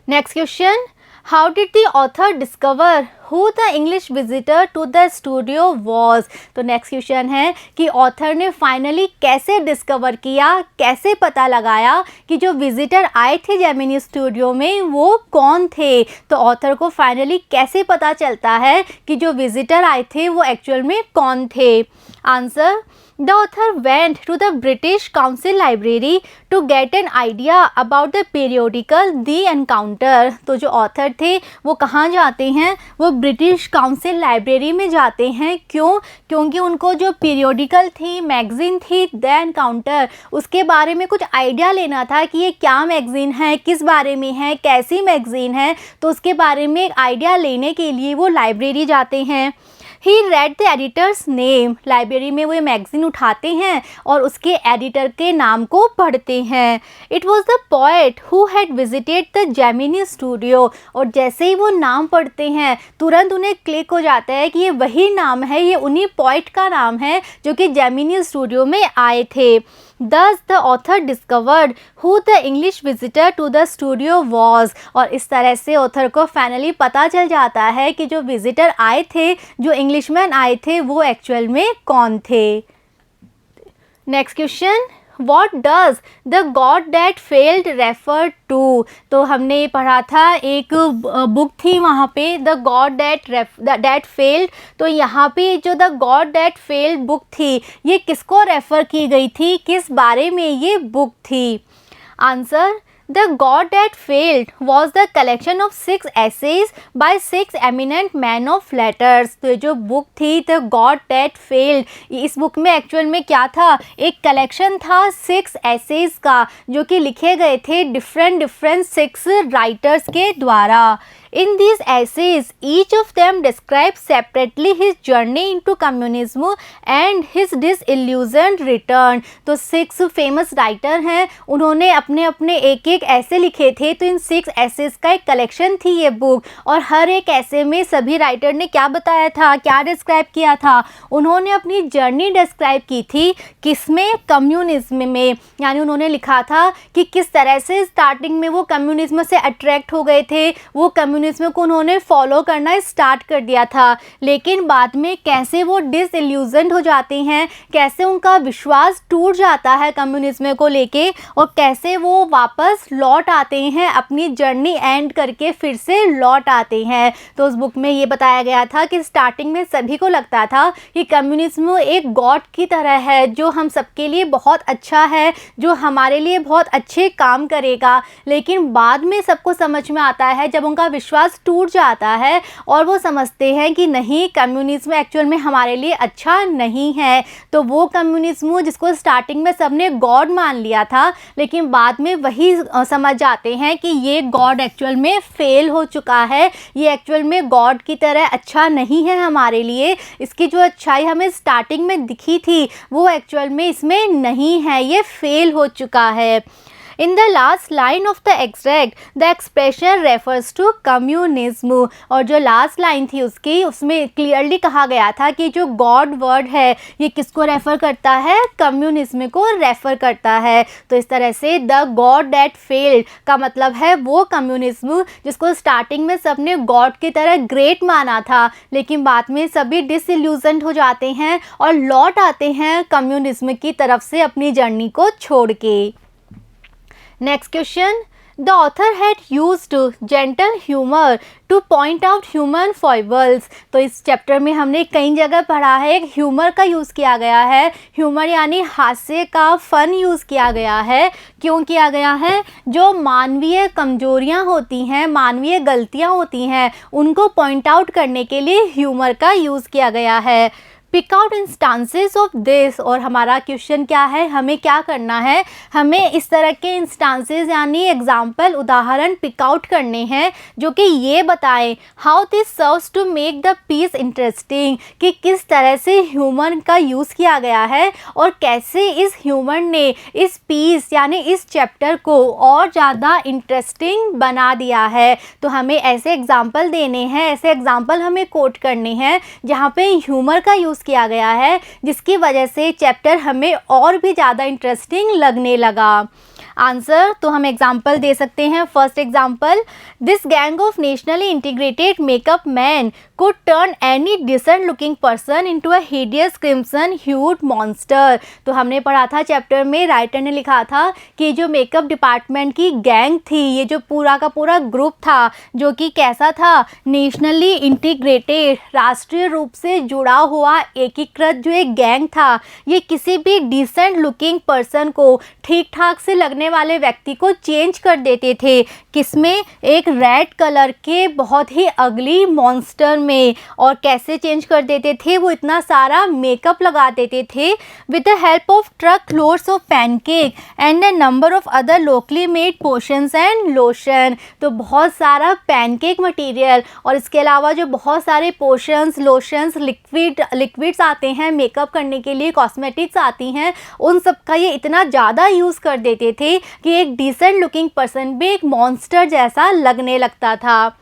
Next question, how did the author discover who the English visitor to the studio was. तो नेक्स्ट क्वेश्चन है कि ऑथर ने फाइनली कैसे डिस्कवर किया, कैसे पता लगाया कि जो विजिटर आए थे जेमिनी स्टूडियो में वो कौन थे। तो ऑथर को फाइनली कैसे पता चलता है कि जो विजिटर आए थे वो एक्चुअल में कौन थे। Answer, the author went to the British Council library to get an idea about the periodical the Encounter. तो जो ऑथर थे वो कहाँ जाते हैं, वो ब्रिटिश काउंसिल लाइब्रेरी में जाते हैं। क्यों? क्योंकि उनको जो पीरियोडिकल थी, मैगज़ीन थी द एनकाउंटर, उसके बारे में कुछ आइडिया लेना था कि ये क्या मैगज़ीन है, किस बारे में है, कैसी मैगज़ीन है। तो उसके बारे में एक आइडिया लेने के लिए वो लाइब्रेरी जाते हैं। He read the editor's name, library में वो मैगज़ीन उठाते हैं और उसके एडिटर के नाम को पढ़ते हैं। It was the poet who had visited the Gemini studio, और जैसे ही वो नाम पढ़ते हैं तुरंत उन्हें क्लिक हो जाता है कि ये वही नाम है, ये उन्हीं पोएट का नाम है जो कि जेमिनी स्टूडियो में आए थे। Thus the author discovered who the English visitor to the studio was, और इस तरह से ऑथर को फाइनली पता चल जाता है कि जो विजिटर आए थे, जो इंग्लिशमैन आए थे, वो एक्चुअल में कौन थे। Next question, What does the God that failed refer to। तो हमने ये पढ़ा था, एक बुक थी वहाँ पे द गॉड that failed। तो यहाँ पे जो the God that failed book थी, ये किसको रेफ़र की गई थी, किस बारे में ये बुक थी। Answer, The God That Failed was the collection of 6 essays by 6 eminent men of letters। तो जो बुक थी The God That Failed, इस बुक में एक्चुअल में क्या था, एक कलेक्शन था 6 essays का, जो कि लिखे गए थे डिफरेंट 6 राइटर्स के द्वारा। In these essays, each of them describes separately his journey into communism and his disillusioned return। तो 6 फेमस राइटर हैं, उन्होंने अपने अपने एक एक ऐसे लिखे थे। तो इन 6 ऐसेस का एक कलेक्शन थी ये बुक, और हर एक ऐसे में सभी राइटर ने क्या बताया था, क्या डिस्क्राइब किया था, उन्होंने अपनी जर्नी डिस्क्राइब की थी। किसमें? कम्युनिज्म में। यानी उन्होंने लिखा था कि किस तरह से स्टार्टिंग में वो कम्युनिज्म से अट्रैक्ट हो गए थे, वो कम्युनिज्म को उन्होंने फॉलो करना स्टार्ट कर दिया था, लेकिन बाद में कैसे वो डिसइल्यूजन्ड हो जाते हैं, कैसे उनका विश्वास टूट जाता है कम्युनिज्म को लेके, और कैसे वो वापस लौट आते हैं, अपनी जर्नी एंड करके फिर से लौट आते हैं। तो उस बुक में ये बताया गया था कि स्टार्टिंग में सभी को लगता था कि कम्युनिज्म एक गॉड की तरह है, जो हम सबके लिए बहुत अच्छा है, जो हमारे लिए बहुत अच्छे काम करेगा। लेकिन बाद में सबको समझ में आता है, जब उनका विश्वास टूट जाता है और वो समझते हैं कि नहीं, कम्युनिज्म एक्चुअल में हमारे लिए अच्छा नहीं है। तो वो कम्युनिज्म जिसको स्टार्टिंग में सबने गॉड मान लिया था, लेकिन बाद में वही समझ जाते हैं कि ये गॉड एक्चुअल में फेल हो चुका है, ये एक्चुअल में गॉड की तरह अच्छा नहीं है हमारे लिए। इसकी जो अच्छाई हमें स्टार्टिंग में दिखी थी वो एक्चुअल में इसमें नहीं है, ये फेल हो चुका है। In the last line of the extract, the expression refers to communism। और जो लास्ट लाइन थी उसकी, उसमें क्लियरली कहा गया था कि जो गॉड वर्ड है ये किसको रेफ़र करता है, कम्युनिज्म को रेफ़र करता है। तो इस तरह से द गॉड दैट फेल्ड का मतलब है वो कम्युनिज्म जिसको स्टार्टिंग में सबने गॉड की तरह ग्रेट माना था, लेकिन बाद में सभी डिसइल्यूजन्ड हो जाते हैं और लौट आते हैं कम्युनिज्म की तरफ से अपनी जर्नी को छोड़ के। Next question, the author had used gentle humour two point out human फॉइबल्स। तो इस चैप्टर में हमने कई जगह पढ़ा है, एक ह्यूमर का यूज़ किया गया है। ह्यूमर यानी हास्य का, फन यूज़ किया गया है। क्यों किया गया है? जो मानवीय कमजोरियां होती हैं, मानवीय गलतियां होती हैं, उनको पॉइंट आउट करने के लिए ह्यूमर का यूज़ किया गया है। Pick out instances of this. और हमारा क्वेश्चन क्या है, हमें क्या करना है, हमें इस तरह के इंस्टांसेस यानी एग्जाम्पल उदाहरण पिक आउट करने हैं जो कि ये बताएं how this serves to make the piece interesting, कि किस तरह से ह्यूमर का यूज़ किया गया है और कैसे इस ह्यूमर ने इस पीस यानी इस चैप्टर को और ज़्यादा इंटरेस्टिंग बना दिया है। तो हमें ऐसे एग्जाम्पल देने हैं, ऐसे एग्जाम्पल हमें कोट करने हैं जहाँ पे ह्यूमर का यूज़ किया गया है, जिसकी वजह से चैप्टर हमें और भी ज़्यादा इंटरेस्टिंग लगने लगा। आंसर तो हम एग्जाम्पल दे सकते हैं। First example, this gang of nationally integrated makeup man could turn any decent looking person into a hideous crimson hued monster। तो हमने पढ़ा था चैप्टर में, राइटर ने लिखा था कि जो मेकअप डिपार्टमेंट की गैंग थी, ये जो पूरा का पूरा ग्रुप था जो कि कैसा था, नेशनली इंटीग्रेटेड, राष्ट्रीय रूप से जुड़ा हुआ एकीकृत जो एक गैंग था, ये किसी भी डिसेंट लुकिंग पर्सन को, ठीक ठाक से लगने वाले व्यक्ति को चेंज कर देते थे। किसमें? एक रेड कलर के बहुत ही अगली मॉन्स्टर में। और कैसे चेंज कर देते थे? वो इतना सारा मेकअप लगा देते थे with the help of truck loads of pancake and a number of other locally made potions and lotion. तो बहुत सारा पैनकेक मटेरियल और इसके अलावा जो बहुत सारे पोशंस, लोशंस, लिक्विड्स आते हैं मेकअप करने के लिए, कॉस्मेटिक्स आती हैं, उन सब का ये इतना ज़्यादा यूज़ कर देते थे कि एक डिसेंट लुकिंग पर्सन भी एक मॉन्स्टर जैसा लगने लगता था।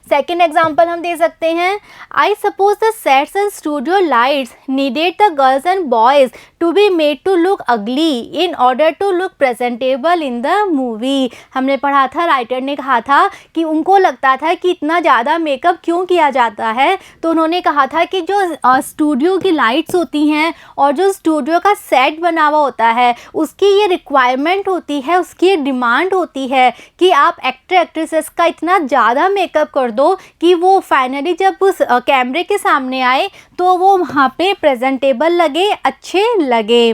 सेकेंड एग्जाम्पल हम दे सकते हैं, I suppose the sets and studio lights needed the girls and boys to be made to look ugly in order to look presentable in the movie. हमने पढ़ा था, राइटर ने कहा था कि उनको लगता था कि इतना ज़्यादा मेकअप क्यों किया जाता है, तो उन्होंने कहा था कि जो स्टूडियो की लाइट्स होती हैं और जो स्टूडियो का सेट बना हुआ होता है, उसकी ये रिक्वायरमेंट होती है, उसकी ये डिमांड होती है कि आप एक्टर एक्ट्रेसेस का इतना ज़्यादा मेकअप कर दो कि वो फाइनली जब उस कैमरे के सामने आए तो वो वहाँ पे प्रेजेंटेबल लगे, अच्छे लगे।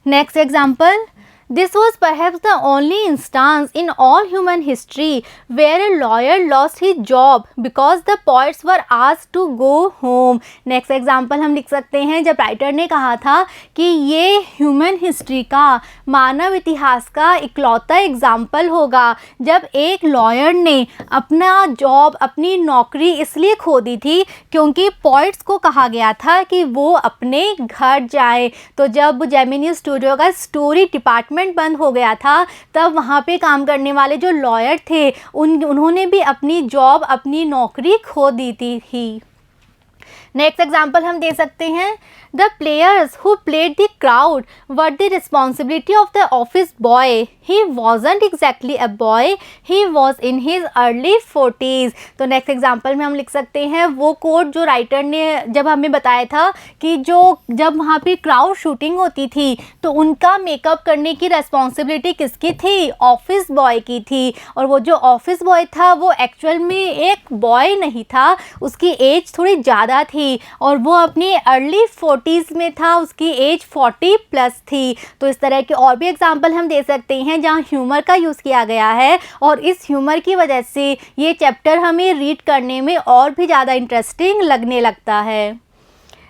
Next example, this was perhaps the only instance in all human history where a lawyer lost his job because the poets were asked to go home। Next example हम लिख सकते हैं, जब राइटर ने कहा था कि ये ह्यूमन हिस्ट्री का, मानव इतिहास का इकलौता एग्जाम्पल होगा जब एक लॉयर ने अपना जॉब, अपनी नौकरी इसलिए खो दी थी क्योंकि पोइट्स को कहा गया था कि वो अपने घर जाए। तो जब जेमिनी स्टूडियो का स्टोरी डिपार्टमेंट बंद हो गया था, तब वहाँ पे काम करने वाले जो लॉयर थे उन्होंने भी अपनी जॉब, अपनी नौकरी खो दी थी। नेक्स्ट एग्जाम्पल हम दे सकते हैं, the players who played the crowd were the responsibility of the office boy, he wasn't exactly a boy, he was in his early 40s। तो नेक्स्ट एग्जाम्पल में हम लिख सकते हैं वो कोड जो राइटर ने जब हमें बताया था कि जब वहाँ पे क्राउड शूटिंग होती थी तो उनका मेकअप करने की रेस्पॉन्सिबिलिटी किसकी थी? ऑफिस बॉय की थी। और वो जो ऑफिस बॉय था वो एक्चुअल में एक बॉय नहीं था, उसकी एज थोड़ी ज़्यादा थी और वो अपनी अर्ली 40s में था, उसकी एज 40+ थी। तो इस तरह के और भी एग्जाम्पल हम दे सकते हैं जहाँ ह्यूमर का यूज़ किया गया है और इस ह्यूमर की वजह से ये चैप्टर हमें रीड करने में और भी ज़्यादा इंटरेस्टिंग लगने लगता है।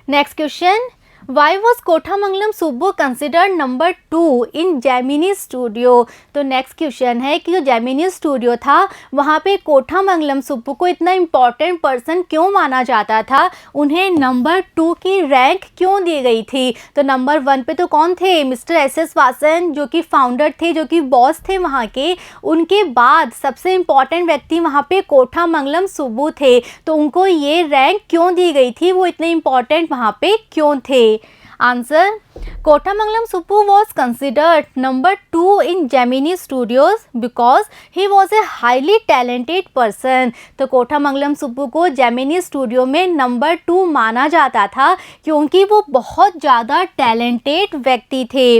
Next question, Why was Kothamangalam Subbu considered number 2 in Gemini studio? तो नेक्स्ट क्वेश्चन है कि जो जेमिनी स्टूडियो था वहाँ पे कोठामंगलम सुब्बू को इतना इम्पॉर्टेंट पर्सन क्यों माना जाता था, उन्हें नंबर 2 की रैंक क्यों दी गई थी? तो नंबर 1 पे तो कौन थे? मिस्टर एस वासन, जो कि फाउंडर थे, जो कि बॉस थे वहाँ के। उनके बाद सबसे इम्पॉर्टेंट व्यक्ति वहाँ पे कोठामंगलम सुब्बू थे। तो उनको ये रैंक क्यों दी गई थी, वो इतने इम्पॉर्टेंट वहाँ पे क्यों थे? Answer, Kothamangalam Subbu was considered number 2 in Gemini Studios because he was a highly talented person। तो कोठामंगलम सुब्बू को जेमिनी स्टूडियो में नंबर 2 माना जाता था क्योंकि वो बहुत ज़्यादा टैलेंटेड व्यक्ति थे।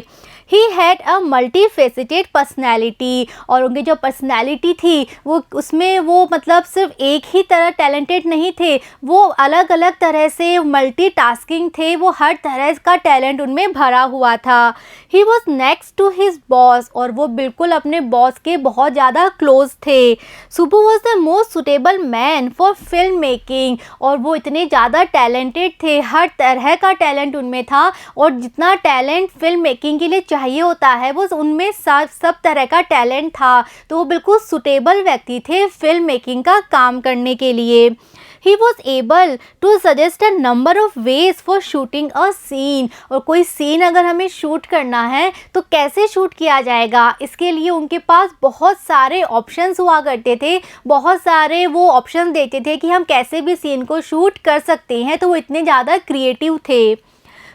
ही had a multi faceted personality, और उनकी जो पर्सनैलिटी थी वो उसमें वो मतलब सिर्फ एक ही तरह टैलेंटेड नहीं थे, वो अलग अलग तरह से मल्टी टास्किंग थे, वो हर तरह का टैलेंट उनमें भरा हुआ था। He was next to his boss, और वो बिल्कुल अपने बॉस के बहुत ज़्यादा क्लोज थे। Subbu was the most suitable man for film making, और वो इतने ज़्यादा टैलेंटेड थे, हर तरह का टैलेंट उनमें था, और जितना टैलेंट फिल्म मेकिंग के लिए चाहिए होता है वो उनमें सब तरह का टैलेंट था, तो वो बिल्कुल सुटेबल व्यक्ति थे फिल्म मेकिंग का काम करने के लिए। He was able to suggest a number of ways for shooting a scene, और कोई सीन अगर हमें शूट करना है तो कैसे शूट किया जाएगा, इसके लिए उनके पास बहुत सारे ऑप्शंस हुआ करते थे, बहुत सारे वो ऑप्शन देते थे कि हम कैसे भी सीन को शूट कर सकते हैं, तो वो इतने ज़्यादा क्रिएटिव थे।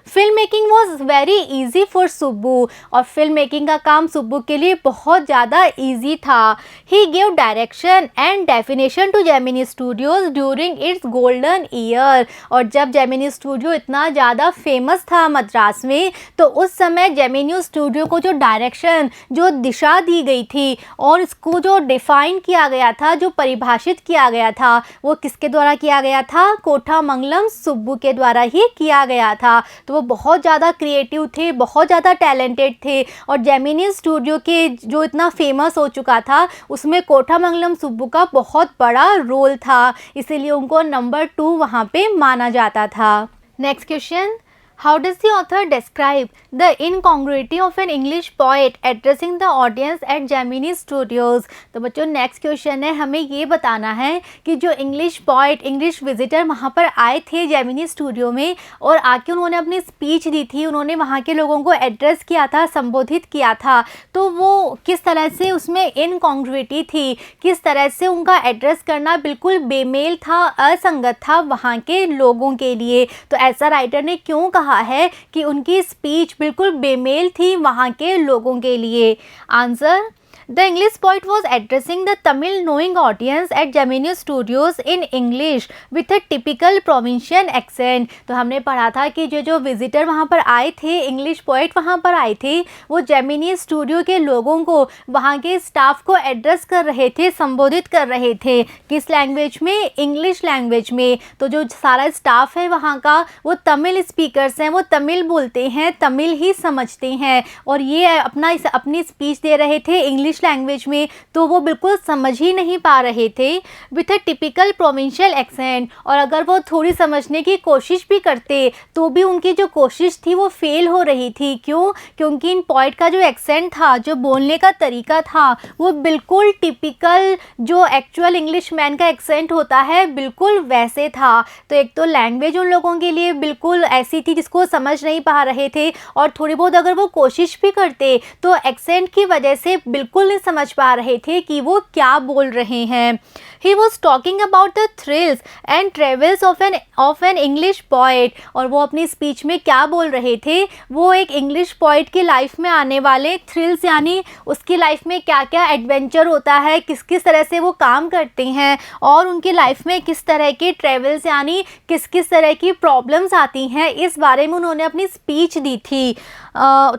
Film making was very easy for Subbu, और फिल्म मेकिंग का काम सुब्बू के लिए बहुत ज़्यादा ईजी था। He gave direction and definition to Gemini Studios during its golden year, और जब जेमिनी स्टूडियो इतना ज़्यादा फेमस था मद्रास में, तो उस समय जेमिनी स्टूडियो को जो डायरेक्शन, जो दिशा दी गई थी और इसको जो डिफ़ाइन किया गया था, जो परिभाषित किया गया था, वो किसके द्वारा किया गया था? कोठामंगलम सुब्बू के द्वारा ही किया गया था। तो वो बहुत ज़्यादा क्रिएटिव थे, बहुत ज़्यादा टैलेंटेड थे, और जेमिनी स्टूडियो के जो इतना फेमस हो चुका था उसमें कोठामंगलम सुब्बू का बहुत बड़ा रोल था, इसीलिए उनको नंबर 2 वहाँ पे माना जाता था। Next question, how does the author describe the incongruity of an English poet addressing the audience at Gemini studios. तो बच्चों नेक्स्ट क्वेश्चन है, हमें ये बताना है कि जो इंग्लिश पोएट, इंग्लिश विजिटर वहाँ पर आए थे जेमिनी स्टूडियो में, और आके उन्होंने अपनी स्पीच दी थी, उन्होंने वहाँ के लोगों को एड्रेस किया था, संबोधित किया था, तो वो किस तरह से उसमें इनकॉन्ग्रुइटी थी, किस तरह से उनका एड्रेस करना बिल्कुल बेमेल था, असंगत था वहाँ के लोगों के लिए। तो ऐसा राइटर ने क्यों कहा है कि उनकी स्पीच बिल्कुल बेमेल थी वहाँ के लोगों के लिए? Answer, The English poet was addressing the Tamil knowing audience at Gemini Studios in English with a typical provincial accent। तो हमने पढ़ा था कि जो विजिटर वहाँ पर आए थे, इंग्लिश पोएट वहाँ पर आए थे, वो जेमिनी स्टूडियो के लोगों को, वहाँ के स्टाफ को एड्रेस कर रहे थे, संबोधित कर रहे थे, किस लैंग्वेज में? इंग्लिश लैंग्वेज में। तो जो सारा स्टाफ है वहाँ का वो तमिल स्पीकर्स हैं, वो तमिल बोलते हैं, तमिल ही समझते हैं, और ये अपनी स्पीच दे रहे थे इंग्लिश लैंग्वेज में, तो वो बिल्कुल समझ ही नहीं पा रहे थे with a typical provincial accent. और अगर वो थोड़ी समझने की कोशिश भी करते तो भी उनकी जो कोशिश थी वो फेल हो रही थी। क्यों? क्योंकि इन पोएट का जो एक्सेंट था, जो बोलने का तरीका था, वो बिल्कुल टिपिकल जो एक्चुअल इंग्लिश मैन का एक्सेंट होता है बिल्कुल वैसे था। तो एक तो लैंग्वेज उन लोगों के लिए बिल्कुल ऐसी थी जिसको समझ नहीं पा रहे थे, और थोड़ी बहुत अगर वो कोशिश भी करते तो एक्सेंट की वजह से बिल्कुल नहीं समझ पा रहे थे कि वो क्या बोल रहे हैं। He was talking about the thrills and travels of an English poet, और वो अपनी स्पीच में क्या बोल रहे थे? वो एक इंग्लिश पोएट की लाइफ में आने वाले थ्रिल्स, यानी उसकी लाइफ में क्या क्या एडवेंचर होता है, किस किस तरह से वो काम करते हैं, और उनकी लाइफ में किस तरह के ट्रेवल्स यानी किस किस तरह की प्रॉब्लम्स आती हैं, इस बारे में उन्होंने अपनी स्पीच दी थी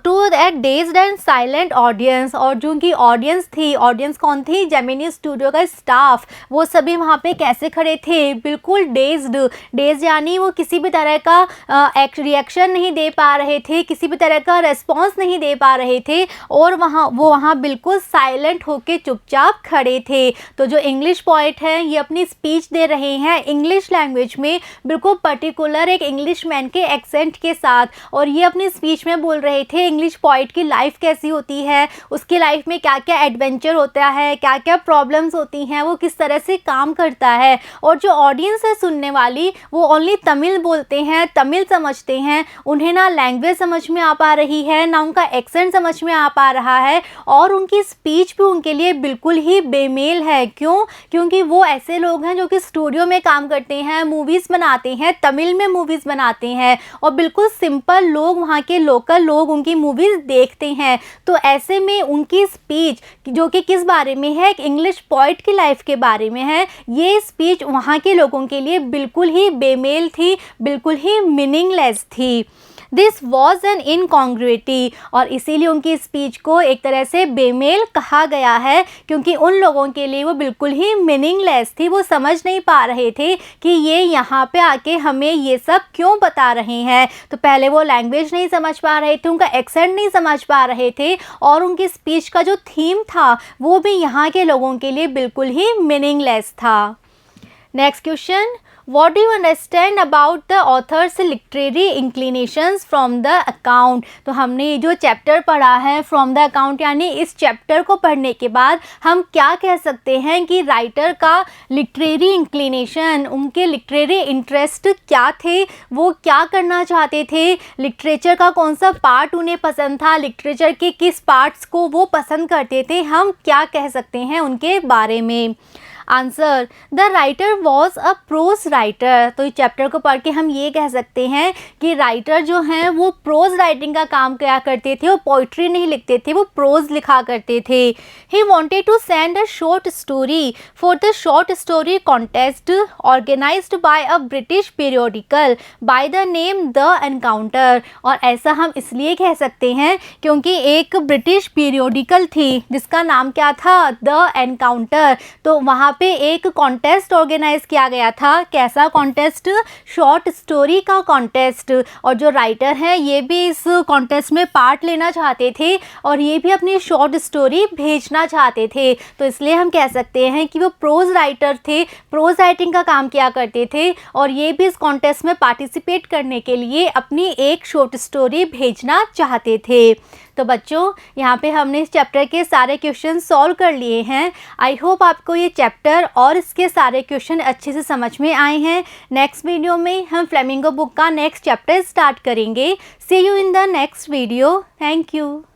to that dazed and silent audience. और जो उनकी ऑडियंस थी, ऑडियंस कौन थी? जेमिनी स्टूडियो का स्टाफ, वो सभी वहाँ पे कैसे खड़े थे? बिल्कुल डेज्ड यानी वो किसी भी तरह का रिएक्शन नहीं दे पा रहे थे, किसी भी तरह का रेस्पॉन्स नहीं दे पा रहे थे, और वहाँ बिल्कुल साइलेंट होके चुपचाप खड़े थे। तो जो इंग्लिश पोएट है ये अपनी स्पीच दे रहे हैं इंग्लिश लैंग्वेज में, बिल्कुल पर्टिकुलर एक इंग्लिश मैन के एक्सेंट के साथ, और ये अपनी स्पीच में बोल रहे थे इंग्लिश पोएट की लाइफ कैसी होती है, उसकी लाइफ में क्या क्या एडवेंचर होता है, क्या क्या प्रॉब्लम्स होती हैं, वो किस तरह से काम करता है। और जो ऑडियंस है सुनने वाली, वो ओनली तमिल बोलते हैं, तमिल समझते हैं, उन्हें ना लैंग्वेज समझ में आ पा रही है, ना उनका एक्सेंट समझ में आ पा रहा है, और उनकी स्पीच भी उनके लिए बिल्कुल ही बेमेल है। क्यों? क्योंकि वो ऐसे लोग हैं जो कि स्टूडियो में काम करते हैं, मूवीज़ बनाते हैं, तमिल में मूवीज़ बनाते हैं, और बिल्कुल सिंपल लोग, वहाँ के लोकल लोग उनकी मूवीज़ देखते हैं। तो ऐसे में उनकी स्पीच जो कि किस बारे में है? एक इंग्लिश पोएट की लाइफ के बारे में है, ये स्पीच वहाँ के लोगों के लिए बिल्कुल ही बेमेल थी, बिल्कुल ही मीनिंगलेस थी। दिस वॉज एन इनकॉन्ग्रुइटी, और इसीलिए उनकी स्पीच को एक तरह से बेमेल कहा गया है, क्योंकि उन लोगों के लिए वो बिल्कुल ही मीनिंगलेस थी। वो समझ नहीं पा रहे थे कि ये यहाँ पे आके हमें ये सब क्यों बता रहे हैं। तो पहले वो लैंग्वेज नहीं समझ पा रहे थे, उनका एक्सेंट नहीं समझ पा रहे थे, और उनकी स्पीच का जो थीम था वो भी यहाँ के लोगों के लिए बिल्कुल ही मीनिंगलेस था। Next question, What do you understand about the author's literary inclinations from the account? तो हमने ये जो चैप्टर पढ़ा है from the account, यानी इस चैप्टर को पढ़ने के बाद हम क्या कह सकते हैं कि राइटर का लिटरेरी इंक्लिनेशन, उनके लिटरेरी इंटरेस्ट क्या थे, वो क्या करना चाहते थे, लिटरेचर का कौन सा पार्ट उन्हें पसंद था, लिटरेचर के किस पार्ट्स को वो पसंद करते थे, हम क्या कह सकते हैं उनके बारे में। Answer, the writer was a pros writer. तो इस चैप्टर को पढ़ के हम ये कह सकते हैं कि राइटर जो हैं वो प्रोज राइटिंग का काम किया करते थे, वो पोइट्री नहीं लिखते थे, वो प्रोज लिखा करते थे। He wanted to send a short story for the short story contest organised by a British periodical by the name the Encounter. और ऐसा हम इसलिए कह सकते हैं क्योंकि एक ब्रिटिश पीरियोडिकल थी जिसका नाम क्या था, द एनकाउंटर। तो वहाँ पे एक कॉन्टेस्ट ऑर्गेनाइज किया गया था। कैसा कॉन्टेस्ट? शॉर्ट स्टोरी का कॉन्टेस्ट। और जो राइटर हैं ये भी इस कॉन्टेस्ट में पार्ट लेना चाहते थे और ये भी अपनी शॉर्ट स्टोरी भेजना चाहते थे। तो इसलिए हम कह सकते हैं कि वो प्रोज राइटर थे, प्रोज राइटिंग का काम किया करते थे, और ये भी इस कॉन्टेस्ट में पार्टिसिपेट करने के लिए अपनी एक शॉर्ट स्टोरी भेजना चाहते थे। तो बच्चों, यहाँ पे हमने इस चैप्टर के सारे क्वेश्चन सॉल्व कर लिए हैं। आई होप आपको ये चैप्टर और इसके सारे क्वेश्चन अच्छे से समझ में आए हैं। नेक्स्ट वीडियो में हम फ्लेमिंगो बुक का नेक्स्ट चैप्टर स्टार्ट करेंगे। See you in the next video. Thank you.